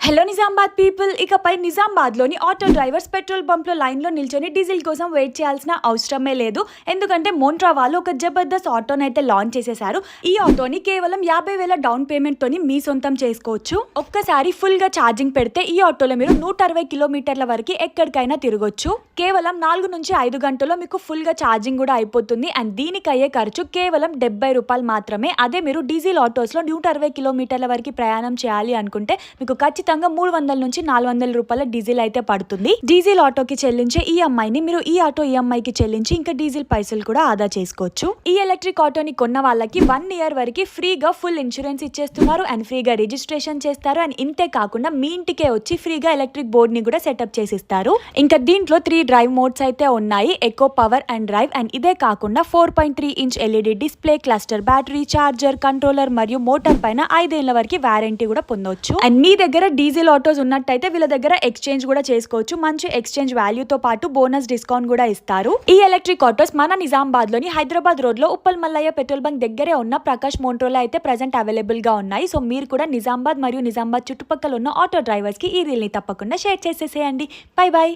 Hello Nizamabad people, ఇకపై నిజామాబాద్లోని auto drivers petrol బంప్లో లైన్లో నిల్చొని డీజిల్ కోసం వెయిట్ చేయాల్సిన అవసరమే లేదు. ఎందుకంటే మోంట్రా వాళ్ళు ఒక జబర్దస్త్ ఆటోని అయితే లాంచ్ చేసేసారు. ఈ ఆటోని కేవలం 50,000 డౌన్ పేమెంట్ తోని మీ సొంతం చేసుకోవచ్చు. ఒక్కసారి ఫుల్ గా ఛార్జింగ్ పెడితే ఈ ఆటోలో మీరు 160 కిలోమీటర్ల వరకు ఎక్కడికైనా తిరగొచ్చు. కేవలం 4 నుంచి 5 గంటల్లో మీకు ఫుల్ గా ఛార్జింగ్ కూడా అయిపోతుంది. అండ్ దీనికి అయ్యే ఖర్చు కేవలం 70 రూపాయలు మాత్రమే. అదే మీరు డీజిల్ ఆటోస్ లో 160 కిలోమీటర్ల వరకు ప్రయాణం చేయాలి అనుకుంటే మీకు ఖచ్చితంగా 300 నుంచి 400 రూపాయల డీజిల్ అయితే పడుతుంది. డీజిల్ ఆటోకి చెల్లించే ఈఎంఐని మీరు ఈ ఆటో ఈఎంఐకి చెల్లించి ఇంకా డీజిల్ పైసలు కూడా ఆదా చేసుకోవచ్చు. ఈ ఎలక్ట్రిక్ ఆటోని కొన్న వాళ్ళకి 1 ఇయర్ వరకు ఫ్రీగా ఫుల్ ఇన్సూరెన్స్ ఇచ్చేస్తున్నారు అండ్ ఫ్రీగా రిజిస్ట్రేషన్ చేస్తారు. అండ్ ఇంతే కాకుండా మీ ఇంటికే వచ్చి ఫ్రీగా ఎలక్ట్రిక్ బోర్డ్ ని కూడా సెటప్ చేసిస్తారు. ఇంకా దీంట్లో 3 డ్రైవ్ మోడ్స్ అయితే ఉన్నాయి, eco, power and drive. And ఇదే కాకుండా 4.3 inch LED display, cluster battery, charger, controller మరియు మోటార్ పైన 5 ఏళ్ల వరకు వారంటీ కూడా పొందవచ్చు. అండ్ మీ దగ్గర డీజిల్ ఆటోస్ ఉన్నట్టయితే వీళ్ళ దగ్గర ఎక్స్చేంజ్ కూడా చేసుకోవచ్చు. మంచి ఎక్స్చేంజ్ వాల్యూతో పాటు బోనస్ డిస్కౌంట్ కూడా ఇస్తారు. ఈ ఎలక్ట్రిక్ ఆటోస్ మన నిజామాబాద్ లోని హైదరాబాద్ రోడ్ లో ఉప్పల్ మల్లయ్య పెట్రోల్ బంక్ దగ్గరే ఉన్న ప్రకాష్ మోంట్రోలో అయితే ప్రెజెంట్ అవైలబుల్ గా ఉన్నాయి. సో మీరు కూడా నిజామాబాద్ మరియు నిజామాబాద్ చుట్టుపక్కల ఉన్న ఆటో డ్రైవర్స్ కి ఈ రీల్ ని తప్పకుండా షేర్ చేసేసేయండి. By by.